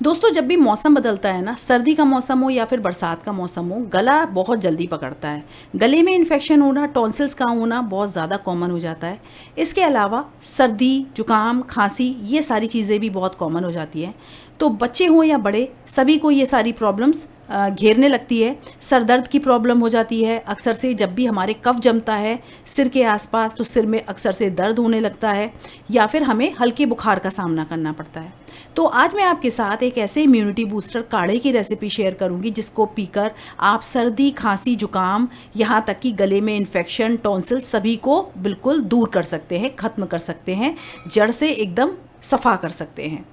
दोस्तों, जब भी मौसम बदलता है ना, सर्दी का मौसम हो या फिर बरसात का मौसम हो, गला बहुत जल्दी पकड़ता है। गले में इन्फेक्शन होना, टॉन्सिल्स का होना बहुत ज़्यादा कॉमन हो जाता है। इसके अलावा सर्दी, जुकाम, खांसी, ये सारी चीज़ें भी बहुत कॉमन हो जाती हैं। तो बच्चे हों या बड़े, सभी को ये सारी प्रॉब्लम्स घेरने लगती है। सर दर्द की प्रॉब्लम हो जाती है अक्सर से, जब भी हमारे कफ जमता है सिर के आसपास तो सिर में अक्सर से दर्द होने लगता है, या फिर हमें हल्के बुखार का सामना करना पड़ता है। तो आज मैं आपके साथ एक ऐसे इम्यूनिटी बूस्टर काढ़े की रेसिपी शेयर करूंगी जिसको पीकर आप सर्दी, खांसी, जुकाम, यहाँ तक कि गले में इन्फेक्शन, टॉन्सिल सभी को बिल्कुल दूर कर सकते हैं, ख़त्म कर सकते हैं, जड़ से एकदम सफ़ा कर सकते हैं।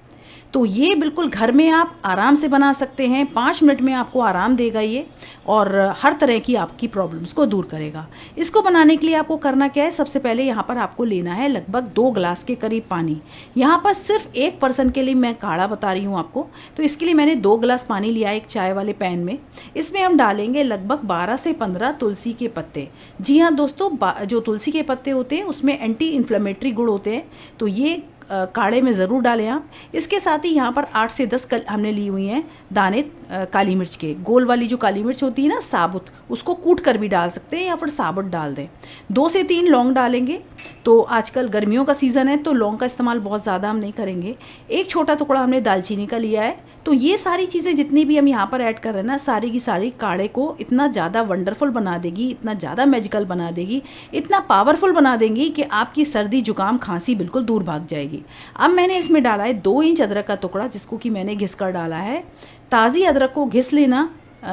तो ये बिल्कुल घर में आप आराम से बना सकते हैं। 5 मिनट में आपको आराम देगा ये, और हर तरह की आपकी प्रॉब्लम्स को दूर करेगा। इसको बनाने के लिए आपको करना क्या है, सबसे पहले यहाँ पर आपको लेना है लगभग 2 गिलास के करीब पानी। यहाँ पर सिर्फ एक पर्सन के लिए मैं काढ़ा बता रही हूँ आपको, तो इसके लिए मैंने 2 गिलास पानी लिया एक चाय वाले पैन में। इसमें हम डालेंगे लगभग 12 से 15 तुलसी के पत्ते। जी हाँ दोस्तों, जो तुलसी के पत्ते होते हैं उसमें एंटी इन्फ्लेमेटरी गुण होते हैं, तो ये काढ़े में ज़रूर डालें आप। इसके साथ ही यहाँ पर 8 से 10 हमने ली हुई हैं दाने काली मिर्च के। गोल वाली जो काली मिर्च होती है ना साबुत, उसको कूट कर भी डाल सकते हैं या फिर साबुत डाल दें। 2 से 3 लौंग डालेंगे। तो आजकल गर्मियों का सीज़न है तो लौंग का इस्तेमाल बहुत ज़्यादा हम नहीं करेंगे। एक छोटा टुकड़ा हमने दालचीनी का लिया है। तो ये सारी चीज़ें जितनी भी हम यहाँ पर ऐड कर रहे हैं ना, सारी की सारी काढ़े को इतना ज़्यादा वंडरफुल बना देगी, इतना ज़्यादा मैजिकल बना देगी, इतना पावरफुल बना देंगी कि आपकी सर्दी, जुकाम, खांसी बिल्कुल दूर भाग जाएगी। अब मैंने इसमें डाला है 2 इंच अदरक का टुकड़ा, जिसको कि मैंने घिस कर डाला है। ताज़ी अदरक को घिस लेना,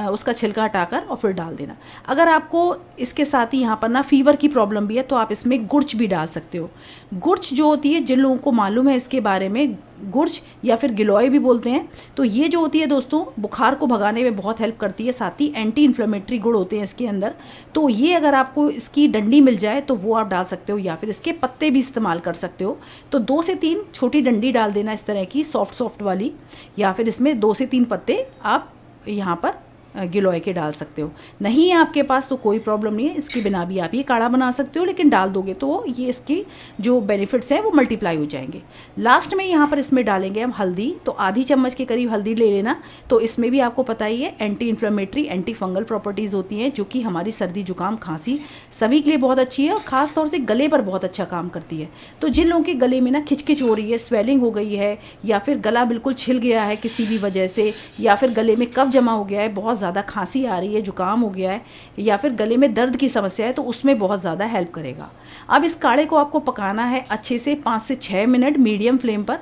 उसका छिलका हटाकर, और फिर डाल देना। अगर आपको इसके साथ ही यहाँ पर ना फीवर की प्रॉब्लम भी है तो आप इसमें गुर्च भी डाल सकते हो। गुर्च जो होती है, जिन लोगों को मालूम है इसके बारे में, गुर्च या फिर गिलोय भी बोलते हैं, तो ये जो होती है दोस्तों बुखार को भगाने में बहुत हेल्प करती है। साथ ही एंटी इन्फ्लेमेटरी गुण होते हैं इसके अंदर। तो ये अगर आपको इसकी डंडी मिल जाए तो वो आप डाल सकते हो, या फिर इसके पत्ते भी इस्तेमाल कर सकते हो। तो 2 से 3 छोटी डंडी डाल देना इस तरह की सॉफ्ट वाली, या फिर इसमें 2 से 3 पत्ते आप यहाँ पर गिलोय के डाल सकते हो। नहीं है आपके पास तो कोई प्रॉब्लम नहीं है, इसके बिना भी आप ये काढ़ा बना सकते हो, लेकिन डाल दोगे तो ये इसकी जो बेनिफिट्स हैं वो मल्टीप्लाई हो जाएंगे। लास्ट में यहाँ पर इसमें डालेंगे हम हल्दी। तो आधी चम्मच के करीब हल्दी ले लेना। तो इसमें भी आपको पता ही है anti inflammatory, anti fungal properties होती हैं, जो कि हमारी सर्दी, जुकाम, खांसी सभी के लिए बहुत अच्छी है, और ख़ास तौर से गले पर बहुत अच्छा काम करती है। तो जिन लोगों के गले में ना खिचखिच हो रही है, स्वेलिंग हो गई है, या फिर गला बिल्कुल छिल गया है किसी भी वजह से, या फिर गले में कफ जमा हो गया है, बहुत ज़्यादा खांसी आ रही है, जुकाम हो गया है, या फिर गले में दर्द की समस्या है, तो उसमें बहुत ज़्यादा हेल्प करेगा। अब इस काढ़े को आपको पकाना है अच्छे से 5 से 6 मिनट मीडियम फ्लेम पर,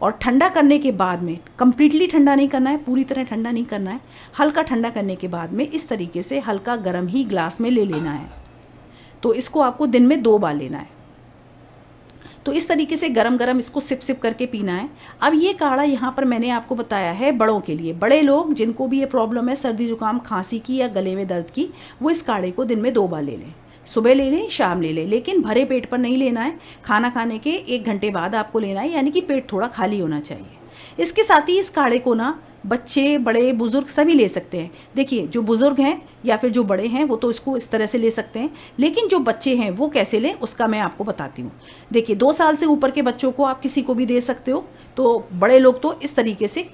और ठंडा करने के बाद में, कंप्लीटली ठंडा नहीं करना है, पूरी तरह ठंडा नहीं करना है, हल्का ठंडा करने के बाद में इस तरीके से हल्का गर्म ही ग्लास में ले लेना है। तो इसको आपको दिन में 2 बार लेना है। तो इस तरीके से गरम गरम इसको सिप सिप करके पीना है। अब ये काढ़ा यहाँ पर मैंने आपको बताया है बड़ों के लिए। बड़े लोग जिनको भी ये प्रॉब्लम है सर्दी, जुकाम, खांसी की या गले में दर्द की, वो इस काढ़े को दिन में 2 बार ले लें। सुबह ले लें, शाम ले लें, लेकिन भरे पेट पर नहीं लेना है। खाना खाने के 1 घंटे बाद आपको लेना है, यानी कि पेट थोड़ा खाली होना चाहिए। इसके साथ ही इस काढ़े को ना बच्चे, बड़े, बुज़ुर्ग सभी ले सकते हैं। देखिए, जो बुज़ुर्ग हैं या फिर जो बड़े हैं वो तो इसको इस तरह से ले सकते हैं, लेकिन जो बच्चे हैं वो कैसे लें उसका मैं आपको बताती हूँ। देखिए, 2 साल से ऊपर के बच्चों को आप किसी को भी दे सकते हो। तो बड़े लोग तो इस तरीके से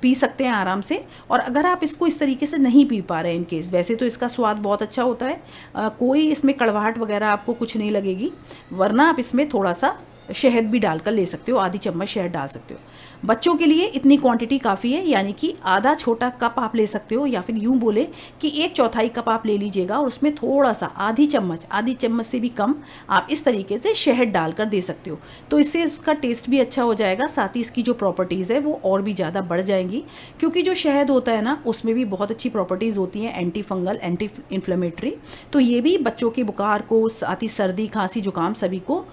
पी सकते हैं आराम से। और अगर आप इसको इस तरीके से नहीं पी पा रहे हैं, इनकेस, वैसे तो इसका स्वाद बहुत अच्छा होता है, कोई इसमें कड़वाहट वगैरह आपको कुछ नहीं लगेगी, वरना आप इसमें थोड़ा सा शहद भी डालकर ले सकते हो, आधी चम्मच शहद डाल सकते हो। बच्चों के लिए इतनी क्वांटिटी काफ़ी है, यानी कि आधा छोटा कप आप ले सकते हो, या फिर यूँ बोले कि 1/4 कप आप ले लीजिएगा, और उसमें थोड़ा सा आधी चम्मच से भी कम आप इस तरीके से शहद डालकर दे सकते हो। तो इससे इसका टेस्ट भी अच्छा हो जाएगा, साथ ही इसकी जो प्रॉपर्टीज़ है वो और भी ज़्यादा बढ़ जाएंगी, क्योंकि जो शहद होता है ना उसमें भी बहुत अच्छी प्रॉपर्टीज़ होती हैं, एंटी फंगल, एंटी इन्फ्लेमेटरी। तो ये भी बच्चों के बुखार को, साथ ही सर्दी, खांसी, जुकाम सभी को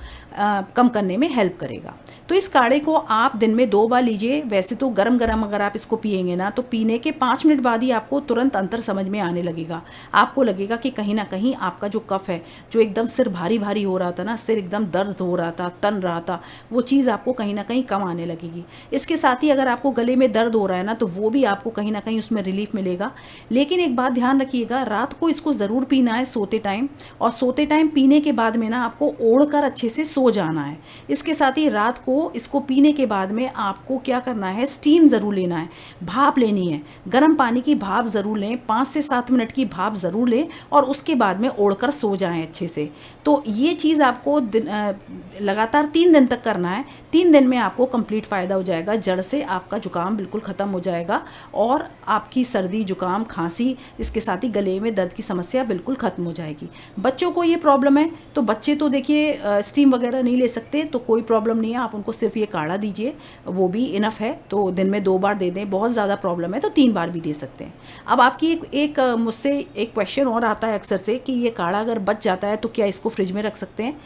कम करने में हेल्प करेगा। तो इस काढ़े को आप दिन में 2 बार लीजिए। वैसे तो गरम गरम अगर आप इसको पिएंगे ना, तो पीने के 5 मिनट बाद ही आपको तुरंत अंतर समझ में आने लगेगा। आपको लगेगा कि कहीं ना कहीं आपका जो कफ है, जो एकदम सिर भारी भारी हो रहा था ना, सिर एकदम दर्द हो रहा था, तन रहा था, वो चीज़ आपको कहीं ना कहीं कम आने लगेगी। इसके साथ ही अगर आपको गले में दर्द हो रहा है ना, तो वो भी आपको कहीं ना कहीं उसमें रिलीफ मिलेगा। लेकिन एक बात ध्यान रखिएगा, रात को इसको ज़रूर पीना है सोते टाइम, और सोते टाइम पीने के बाद में ना आपको ओढ़ कर अच्छे से सो जाना है। इसके साथ ही रात को इसको पीने के बाद में आपको आपको क्या करना है, स्टीम ज़रूर लेना है, भाप लेनी है, गर्म पानी की भाप ज़रूर लें, 5 से 7 मिनट की भाप ज़रूर लें और उसके बाद में ओढ़कर सो जाएं अच्छे से। तो ये चीज़ आपको लगातार 3 दिन तक करना है। 3 दिन में आपको कंप्लीट फ़ायदा हो जाएगा, जड़ से आपका जुकाम बिल्कुल ख़त्म हो जाएगा और आपकी सर्दी, जुकाम, खांसी, इसके साथ ही गले में दर्द की समस्या बिल्कुल ख़त्म हो जाएगी। बच्चों को ये प्रॉब्लम है तो बच्चे तो देखिए स्टीम वगैरह नहीं ले सकते, तो कोई प्रॉब्लम नहीं है, आप उनको सिर्फ ये काढ़ा दीजिए, वो भी इनफ है। तो दिन में 2 बार दे दें, बहुत ज़्यादा प्रॉब्लम है तो 3 बार भी दे सकते हैं। अब आपकी एक मुझसे एक क्वेश्चन और आता है अक्सर से कि ये काढ़ा अगर बच जाता है तो क्या इसको फ्रिज में रख सकते हैं?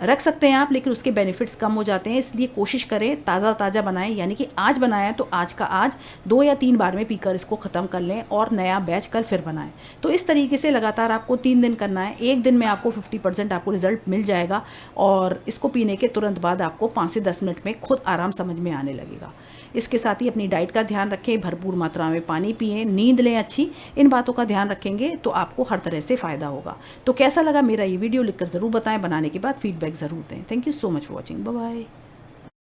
रख सकते हैं आप, लेकिन उसके बेनिफिट्स कम हो जाते हैं, इसलिए कोशिश करें ताज़ा बनाएं, यानी कि आज बनाया है तो आज का आज 2 या 3 बार में पीकर इसको ख़त्म कर लें और नया बैच कल फिर बनाएं। तो इस तरीके से लगातार आपको 3 दिन करना है। एक दिन में आपको 50% आपको रिजल्ट मिल जाएगा और इसको पीने के तुरंत बाद आपको 5 से 10 मिनट में खुद आराम समझ में आने लगेगा। इसके साथ ही अपनी डाइट का ध्यान रखें, भरपूर मात्रा में पानी पिएं, नींद लें अच्छी, इन बातों का ध्यान रखेंगे तो आपको हर तरह से फ़ायदा होगा। तो कैसा लगा मेरा ये वीडियो लिखकर ज़रूर बताएं, बनाने के बाद फीडबैक ज़रूर दें। Thank you so much for watching, bye bye.